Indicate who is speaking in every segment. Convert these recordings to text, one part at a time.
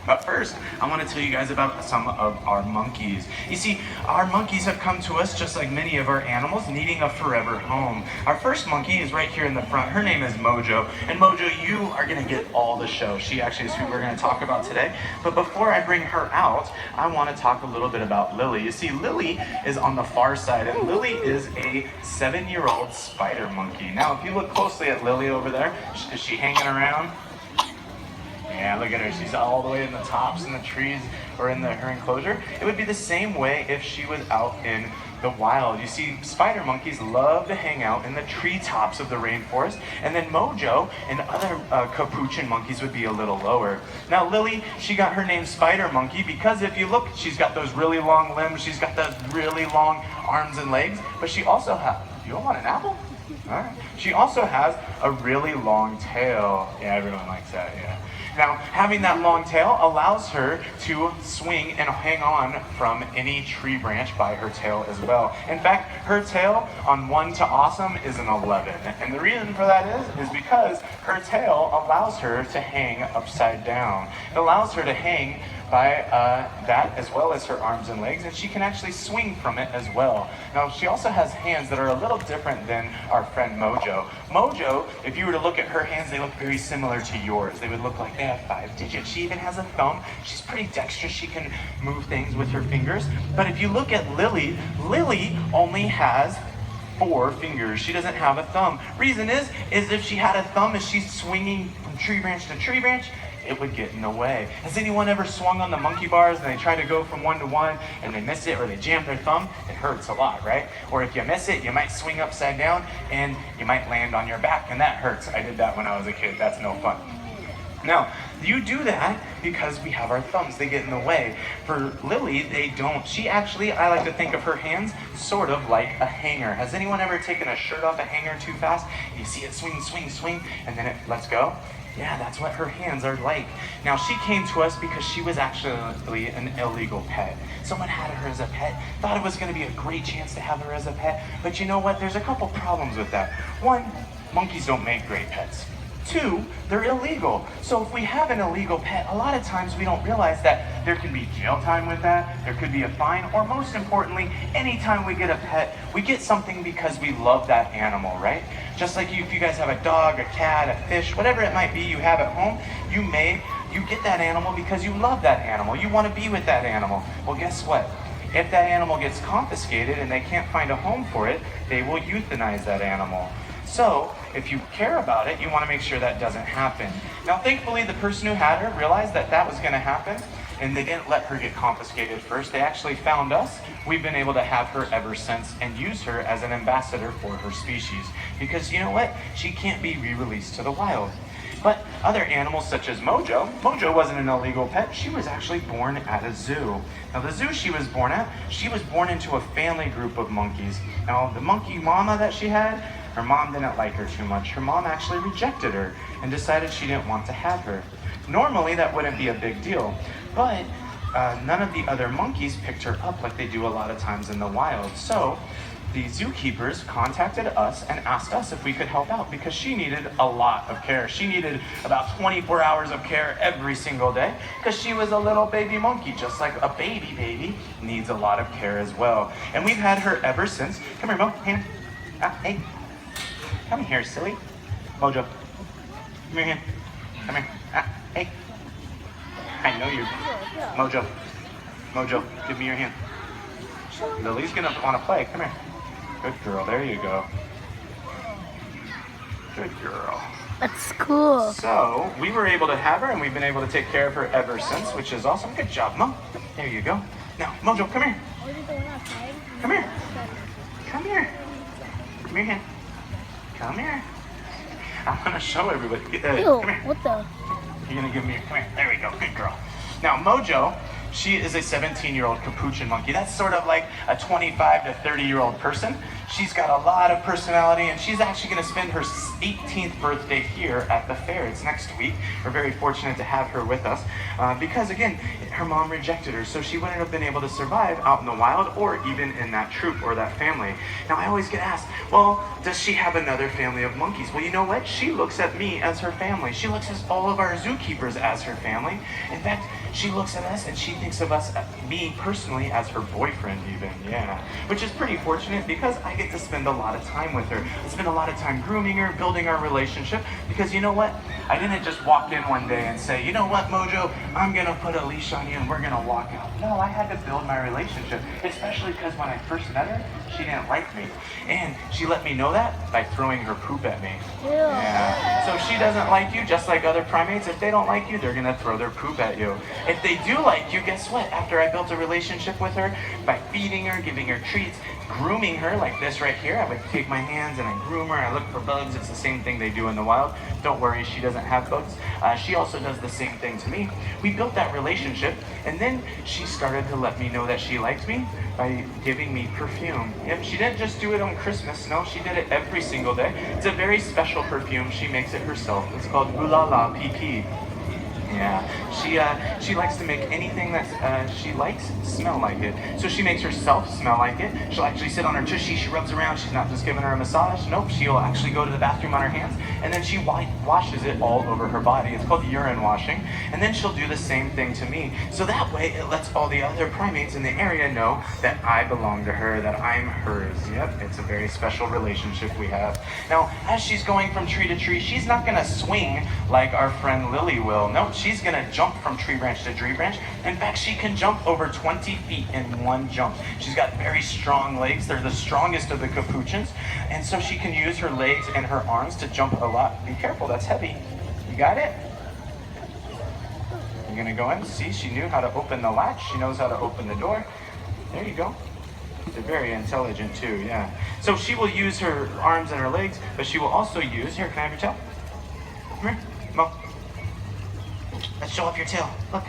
Speaker 1: But first, I want to tell you guys about some of our monkeys. You see, our monkeys have come to us just like many of our animals, needing a forever home. Our first monkey is right here in the front. Her name is Mojo. And Mojo, you are going to get all the show. She actually is who we're going to talk about today. But before I bring her out, I want to talk a little bit about Lily. You see, Lily is on the far side, and Lily is a 7-year-old spider monkey. Now, if you look closely at Lily over there, is she hanging around? Yeah, look at her. She's all the way in the tops in the trees or in her enclosure. It would be the same way if she was out in the wild. You see, spider monkeys love to hang out in the treetops of the rainforest, and then Mojo and other capuchin monkeys would be a little lower. Now, Lily, she got her name Spider Monkey because if you look, she's got those really long limbs, she's got those really long arms and legs, but she also has, you don't want an apple? All right. She also has a really long tail. Yeah, everyone likes that, yeah. Now, having that long tail allows her to swing and hang on from any tree branch by her tail as well. In fact, her tail on 1 to awesome is an 11. And the reason for that is because her tail allows her to hang upside down. It allows her to hang by that as well as her arms and legs, and she can actually swing from it as well. Now, she also has hands that are a little different than our friend Mojo. Mojo, if you were to look at her hands, they look very similar to yours. They would look like they have 5 digits. She even has a thumb. She's pretty dexterous. She can move things with her fingers. But if you look at Lily, Lily only has 4 fingers. She doesn't have a thumb. Reason is if she had a thumb and she's swinging from tree branch to tree branch, it would get in the way. Has anyone ever swung on the monkey bars and they try to go from 1 to 1 and they miss it or they jam their thumb? It hurts a lot, right? Or if you miss it, you might swing upside down and you might land on your back, and that hurts. I did that when I was a kid. That's no fun. Now, you do that because we have our thumbs. They get in the way. For Lily, they don't. She actually, I like to think of her hands sort of like a hanger. Has anyone ever taken a shirt off a hanger too fast? You see it swing, swing, swing, and then it lets go? Yeah, that's what her hands are like. Now, she came to us because she was actually an illegal pet. Someone had her as a pet, thought it was going to be a great chance to have her as a pet, but you know what? There's a couple problems with that. 1, monkeys don't make great pets. 2, they're illegal. So if we have an illegal pet, a lot of times we don't realize that there can be jail time with that, there could be a fine, or most importantly, anytime we get a pet, we get something because we love that animal, right? Just like if you guys have a dog, a cat, a fish, whatever it might be you have at home, you get that animal because you love that animal. You want to be with that animal. Well, guess what? If that animal gets confiscated and they can't find a home for it, they will euthanize that animal. So, if you care about it, you want to make sure that doesn't happen. Now, thankfully, the person who had her realized that that was going to happen, and they didn't let her get confiscated first. They actually found us. We've been able to have her ever since and use her as an ambassador for her species. Because you know what? She can't be re-released to the wild. But other animals such as Mojo, Mojo wasn't an illegal pet. She was actually born at a zoo. Now the zoo she was born at, she was born into a family group of monkeys. Now the monkey mama that she had, her mom didn't like her too much. Her mom actually rejected her and decided she didn't want to have her. Normally that wouldn't be a big deal, but none of the other monkeys picked her up like they do a lot of times in the wild. So the zookeepers contacted us and asked us if we could help out because she needed a lot of care. She needed about 24 hours of care every single day because she was a little baby monkey, just like a baby needs a lot of care as well. And we've had her ever since. Come here, Mo. Hand. Hey. Come here, silly. Mojo. Come here, hand. Come here. Hey. I know you. Mojo. Mojo, give me your hand. Lily's gonna want to play. Come here. Good girl. There you go. Good girl.
Speaker 2: That's cool.
Speaker 1: So, we were able to have her, and we've been able to take care of her ever since, which is awesome. Good job, Mo. There you go. Now, Mojo, come here. Come here. Come here. Come here, hand. Come here. I'm gonna show everybody.
Speaker 2: Ew,
Speaker 1: come here.
Speaker 2: what the?
Speaker 1: You're gonna give me. Come here. There we go. Good girl. Now, Mojo, she is a 17-year-old capuchin monkey. That's sort of like a 25 to 30-year-old person. She's got a lot of personality, and she's actually going to spend her 18th birthday here at the fair. It's next week. We're very fortunate to have her with us because, again, her mom rejected her, so she wouldn't have been able to survive out in the wild or even in that troop or that family. Now, I always get asked, well, does she have another family of monkeys? Well, you know what? She looks at me as her family. She looks at all of our zookeepers as her family. In fact, she looks at us and she thinks of us, me personally, as her boyfriend even, yeah. Which is pretty fortunate because I get to spend a lot of time with her. I spend a lot of time grooming her, building our relationship, because you know what? I didn't just walk in one day and say, you know what, Mojo, I'm gonna put a leash on you and we're gonna walk out. No, I had to build my relationship, especially because when I first met her, she didn't like me. And she let me know that by throwing her poop at me. Yeah. So if she doesn't like you, just like other primates, if they don't like you, they're gonna throw their poop at you. If they do like you, guess what? After I built a relationship with her, by feeding her, giving her treats, grooming her like this right here, I would take my hands and I groom her, I look for bugs. It's the same thing they do in the wild. Don't worry, she doesn't have bugs. She also does the same thing to me. We built that relationship, and then she started to let me know that she liked me by giving me perfume. Yep, she didn't just do it on Christmas, no, she did it every single day. It's a very special perfume, she makes it herself. It's called Ooh La La PP. Yeah, she likes to make anything that she likes smell like it. So she makes herself smell like it. She'll actually sit on her tushy, she rubs around, she's not just giving her a massage. Nope, she'll actually go to the bathroom on her hands, and then she washes it all over her body. It's called urine washing. And then she'll do the same thing to me. So that way, it lets all the other primates in the area know that I belong to her, that I'm hers. Yep, it's a very special relationship we have. Now, as she's going from tree to tree, she's not gonna swing like our friend Lily will. Nope, she's gonna jump from tree branch to tree branch. In fact, she can jump over 20 feet in one jump. She's got very strong legs. They're the strongest of the capuchins. And so she can use her legs and her arms to jump a lot. Be careful, that's heavy. You got it? You're gonna go in. See, she knew how to open the latch. She knows how to open the door. There you go. They're very intelligent too, yeah. So she will use her arms and her legs, but she will also use, here, can I have your tail? Come here, Mo. Let's show off your tail. Look,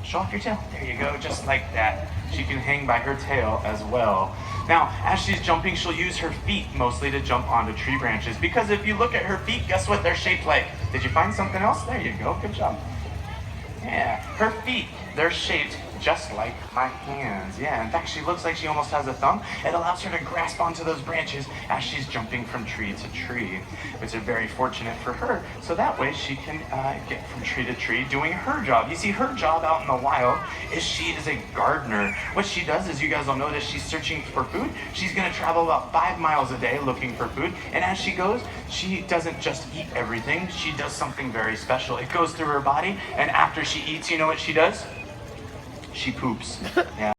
Speaker 1: show off your tail. There you go, just like that. She can hang by her tail as well. Now, as she's jumping, she'll use her feet mostly to jump onto tree branches. Because if you look at her feet, guess what they're shaped like? Did you find something else? There you go, good job. Yeah, her feet, they're shaped just like my hands. Yeah, in fact, she looks like she almost has a thumb. It allows her to grasp onto those branches as she's jumping from tree to tree, which is very fortunate for her. So that way she can get from tree to tree doing her job. You see, her job out in the wild is she is a gardener. What she does is, you guys will notice, she's searching for food. She's gonna travel about 5 miles a day looking for food. And as she goes, she doesn't just eat everything. She does something very special. It goes through her body, and after she eats, you know what she does? She poops. Yeah.